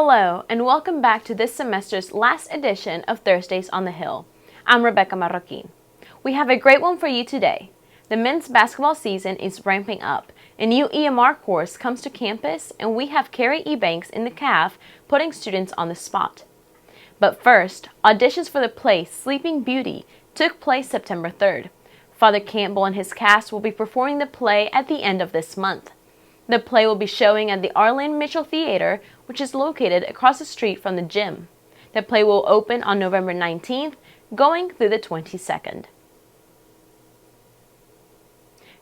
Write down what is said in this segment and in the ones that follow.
Hello, and welcome back to this semester's last edition of Thursdays on the Hill. I'm Rebecca Marroquin. We have a great one for you today. The men's basketball season is ramping up. A new EMR course comes to campus, and we have Carrie Ebanks in the CAF putting students on the spot. But first, auditions for the play Sleeping Beauty took place September 3rd. Father Campbell and his cast will be performing the play at the end of this month. The play will be showing at the Arlen Mitchell Theater, which is located across the street from the gym. The play will open on November 19th, going through the 22nd.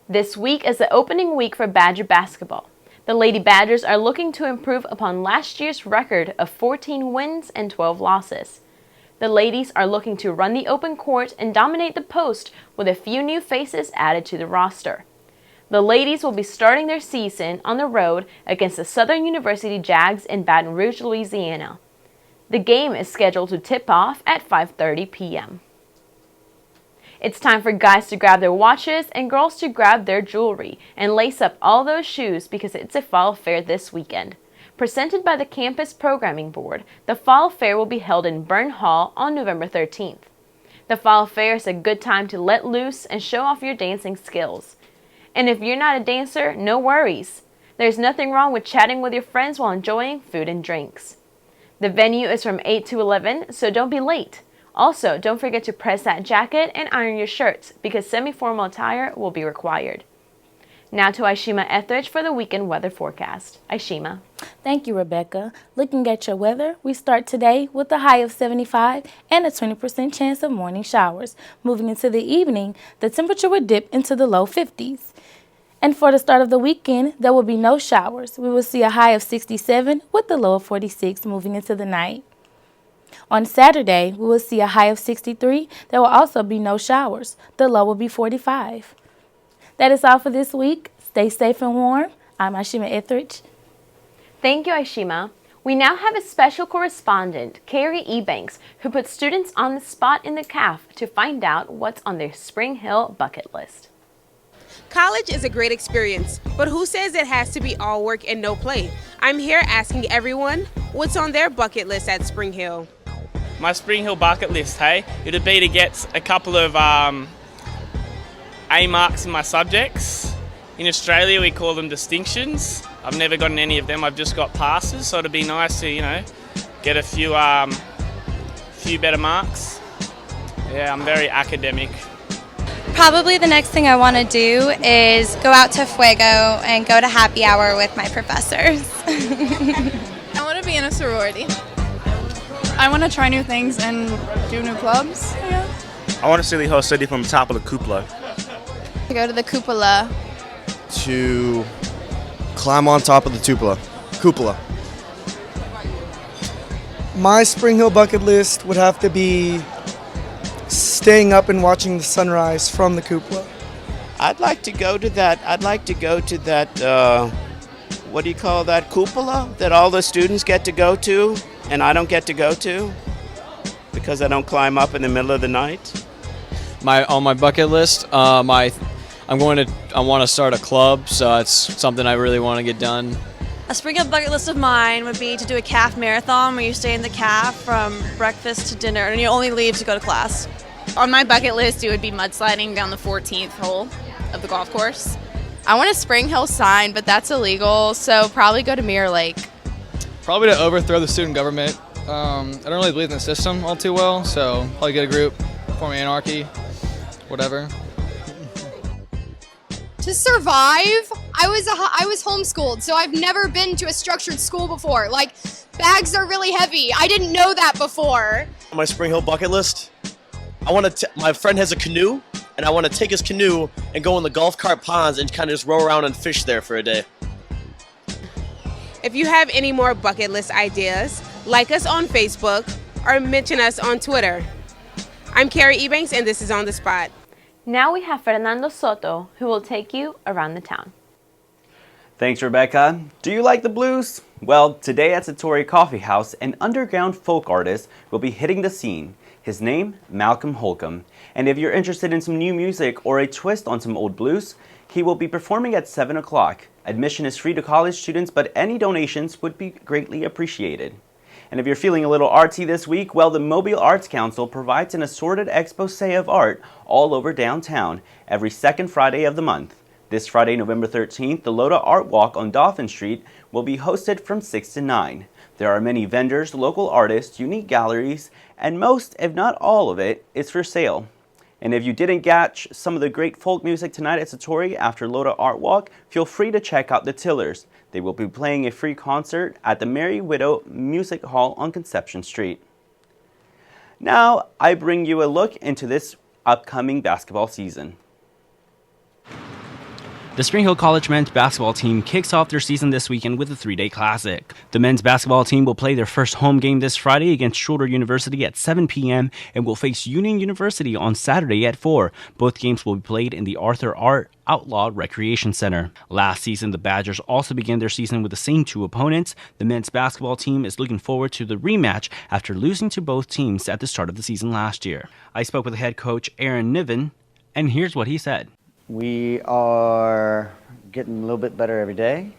This week is the opening week for Badger basketball. The Lady Badgers are looking to improve upon last year's record of 14 wins and 12 losses. The ladies are looking to run the open court and dominate the post with a few new faces added to the roster. The ladies will be starting their season on the road against the Southern University Jags in Baton Rouge, Louisiana. The game is scheduled to tip off at 5:30 p.m. It's time for guys to grab their watches and girls to grab their jewelry and lace up all those shoes because it's a fall fair this weekend. Presented by the Campus Programming Board, the fall fair will be held in Byrne Hall on November 13th. The fall fair is a good time to let loose and show off your dancing skills. And if you're not a dancer, no worries. There's nothing wrong with chatting with your friends while enjoying food and drinks. The venue is from 8 to 11, so don't be late. Also, don't forget to press that jacket and iron your shirts because semi-formal attire will be required. Now to Aishima Etheridge for the weekend weather forecast. Aishima. Thank you, Rebecca. Looking at your weather, we start today with a high of 75 and a 20% chance of morning showers. Moving into the evening, the temperature will dip into the low 50s. And for the start of the weekend, there will be no showers. We will see a high of 67 with a low of 46 moving into the night. On Saturday, we will see a high of 63. There will also be no showers. The low will be 45. That is all for this week. Stay safe and warm. I'm Aishima Etheridge. Thank you, Aishima. We now have a special correspondent, Carrie Ebanks, who puts students on the spot in the CAF to find out what's on their Spring Hill bucket list. College is a great experience, but who says it has to be all work and no play? I'm here asking everyone what's on their bucket list at Spring Hill. My Spring Hill bucket list, hey? It'd be to get a couple of A marks in my subjects. In Australia, we call them distinctions. I've never gotten any of them. I've just got passes, so it'd be nice to, get a few better marks. Yeah, I'm very academic. Probably the next thing I want to do is go out to Fuego and go to happy hour with my professors. I want to be in a sorority. I want to try new things and do new clubs. Yeah. I want to see the whole city from the top of the cupola. To go to the cupola. To climb on top of the cupola. My Spring Hill bucket list would have to be staying up and watching the sunrise from the cupola. I'd like to go to that, what do you call that, cupola that all the students get to go to and I don't get to go to because I don't climb up in the middle of the night. On my bucket list, I want to start a club, so it's something I really want to get done. A Spring Hill bucket list of mine would be to do a CAF marathon where you stay in the CAF from breakfast to dinner and you only leave to go to class. On my bucket list, it would be mudsliding down the 14th hole of the golf course. I want a Spring Hill sign, but that's illegal, so probably go to Mirror Lake. Probably to overthrow the student government. I don't really believe in the system all too well, so probably get a group, form anarchy, whatever. To survive, I was homeschooled, so I've never been to a structured school before. Like, bags are really heavy. I didn't know that before. On my Spring Hill bucket list, my friend has a canoe, and I want to take his canoe and go in the golf cart ponds and kind of just row around and fish there for a day. If you have any more bucket list ideas, like us on Facebook or mention us on Twitter. I'm Carrie Ebanks, and this is On the Spot. Now we have Fernando Soto, who will take you around the town. Thanks, Rebecca. Do you like the blues? Well, today at Satori Coffee House, an underground folk artist will be hitting the scene. His name, Malcolm Holcomb. And if you're interested in some new music or a twist on some old blues, he will be performing at 7 o'clock. Admission is free to college students, but any donations would be greatly appreciated. And if you're feeling a little artsy this week, well, the Mobile Arts Council provides an assorted exposé of art all over downtown every second Friday of the month. This Friday, November 13th, the Loda Art Walk on Dauphin Street will be hosted from 6 to 9. There are many vendors, local artists, unique galleries, and most, if not all of it, is for sale. And if you didn't catch some of the great folk music tonight at Satori after Loda Art Walk, feel free to check out the Tillers. They will be playing a free concert at the Merry Widow Music Hall on Conception Street. Now, I bring you a look into this upcoming basketball season. The Spring Hill College men's basketball team kicks off their season this weekend with a 3-day classic. The men's basketball team will play their first home game this Friday against Schroeder University at 7 p.m. and will face Union University on Saturday at 4. Both games will be played in the Arthur R. Outlaw Recreation Center. Last season, the Badgers also began their season with the same two opponents. The men's basketball team is looking forward to the rematch after losing to both teams at the start of the season last year. I spoke with the head coach, Aaron Niven, and here's what he said. We are getting a little bit better every day.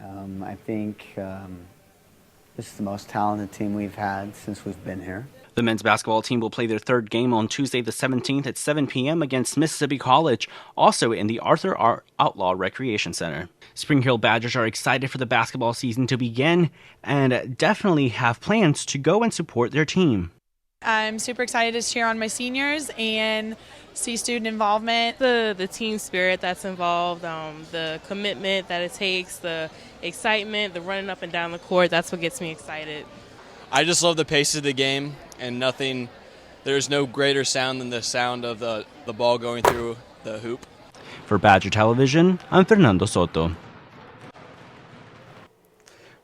I think this is the most talented team we've had since we've been here. The men's basketball team will play their third game on Tuesday the 17th at 7 p.m. against Mississippi College, also in the Arthur R. Outlaw Recreation Center. Spring Hill Badgers are excited for the basketball season to begin and definitely have plans to go and support their team. I'm super excited to cheer on my seniors and see student involvement. The team spirit that's involved, the commitment that it takes, the excitement, the running up and down the court, that's what gets me excited. I just love the pace of the game, and there's no greater sound than the sound of the ball going through the hoop. For Badger Television, I'm Fernando Soto.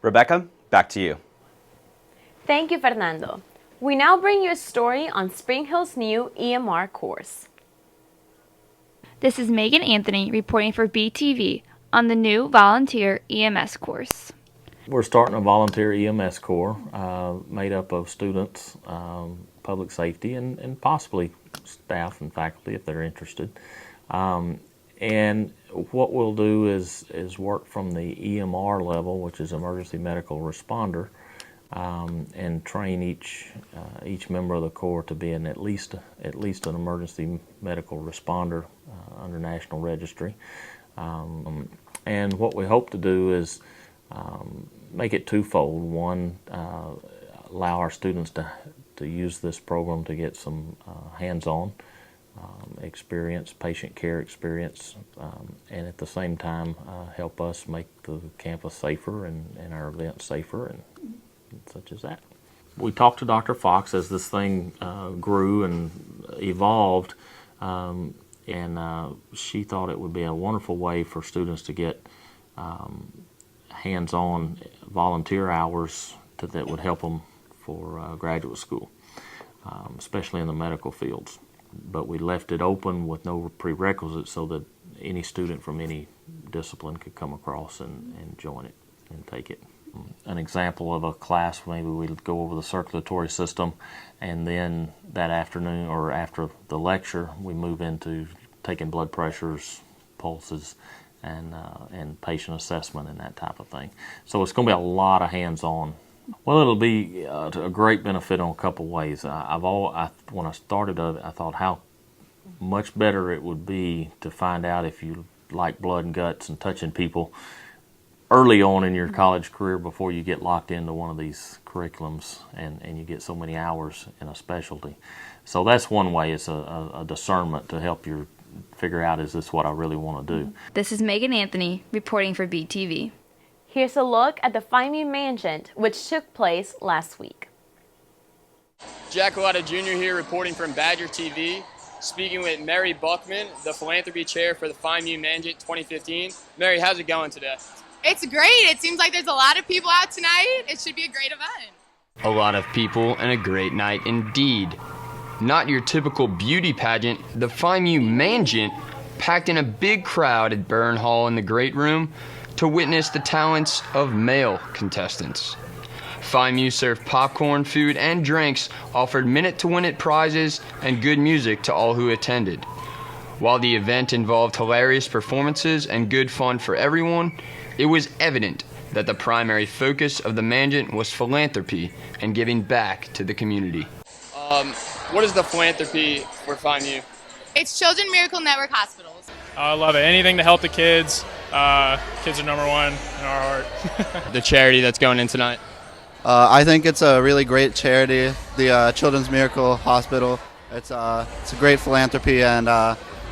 Rebecca, back to you. Thank you, Fernando. We now bring you a story on Spring Hill's new EMR course. This is Megan Anthony reporting for BTV on the new volunteer EMS course. We're starting a volunteer EMS corps made up of students, public safety, and possibly staff and faculty if they're interested. And what we'll do is work from the EMR level, which is emergency medical responder, and train each member of the corps to be at least an emergency medical responder under National Registry. And what we hope to do is make it twofold. One, allow our students to use this program to get some hands-on experience, patient care experience, and at the same time help us make the campus safer and our events safer and such as that. We talked to Dr. Fox as this thing grew and evolved, and she thought it would be a wonderful way for students to get hands-on volunteer hours that would help them for graduate school, especially in the medical fields. But we left it open with no prerequisites so that any student from any discipline could come across and join it and take it. An example of a class, maybe we'd go over the circulatory system, and then that afternoon or after the lecture we move into taking blood pressures, pulses, and patient assessment and that type of thing. So it's going to be a lot of hands-on. Well, it'll be a great benefit in a couple ways. When I started I thought how much better it would be to find out if you like blood and guts and touching people early on in your college career before you get locked into one of these curriculums and you get so many hours in a specialty. So that's one way. It's a discernment to help you figure out, is this what I really want to do? This is Megan Anthony reporting for BTV. Here's a look at the FIMU Mansion, which took place last week. Jack Collada Jr. here reporting from Badger TV, speaking with Mary Buckman, the Philanthropy Chair for the FIMU Mansion 2015. Mary, how's it going today? It's great. It seems like there's a lot of people out tonight. It should be a great event. A lot of people and a great night indeed. Not your typical beauty pageant, the FIMU Mansion packed in a big crowd at Byrne Hall in the Great Room to witness the talents of male contestants. FIMU served popcorn, food, and drinks, offered minute-to-win-it prizes, and good music to all who attended. While the event involved hilarious performances and good fun for everyone, it was evident that the primary focus of the Mangent was philanthropy and giving back to the community. What is the philanthropy for FIMU? It's Children's Miracle Network Hospitals. I love it. Anything to help the kids. Kids are number one in our heart. The charity that's going in tonight. I think it's a really great charity, the Children's Miracle Hospital. It's a great philanthropy, and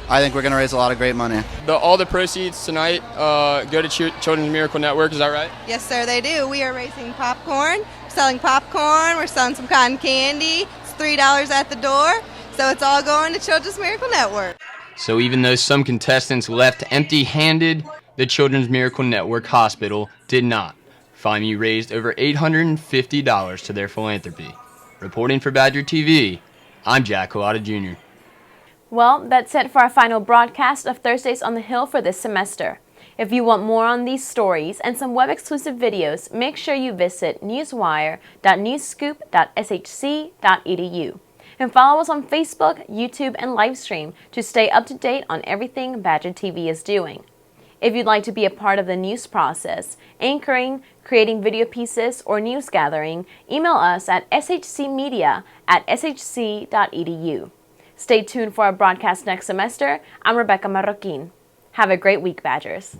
I think we're going to raise a lot of great money. All the proceeds tonight go to Children's Miracle Network, is that right? Yes, sir, they do. We are raising popcorn, selling popcorn, we're selling some cotton candy. It's $3 at the door, so it's all going to Children's Miracle Network. So even though some contestants left empty-handed, the Children's Miracle Network Hospital did not. FIMU raised over $850 to their philanthropy. Reporting for Badger TV, I'm Jack Collada Jr. Well, that's it for our final broadcast of Thursdays on the Hill for this semester. If you want more on these stories and some web-exclusive videos, make sure you visit newswire.newscoop.shc.edu. And follow us on Facebook, YouTube, and Livestream to stay up to date on everything Badger TV is doing. If you'd like to be a part of the news process, anchoring, creating video pieces, or news gathering, email us at shcmedia@shc.edu. Stay tuned for our broadcast next semester. I'm Rebecca Marroquin. Have a great week, Badgers.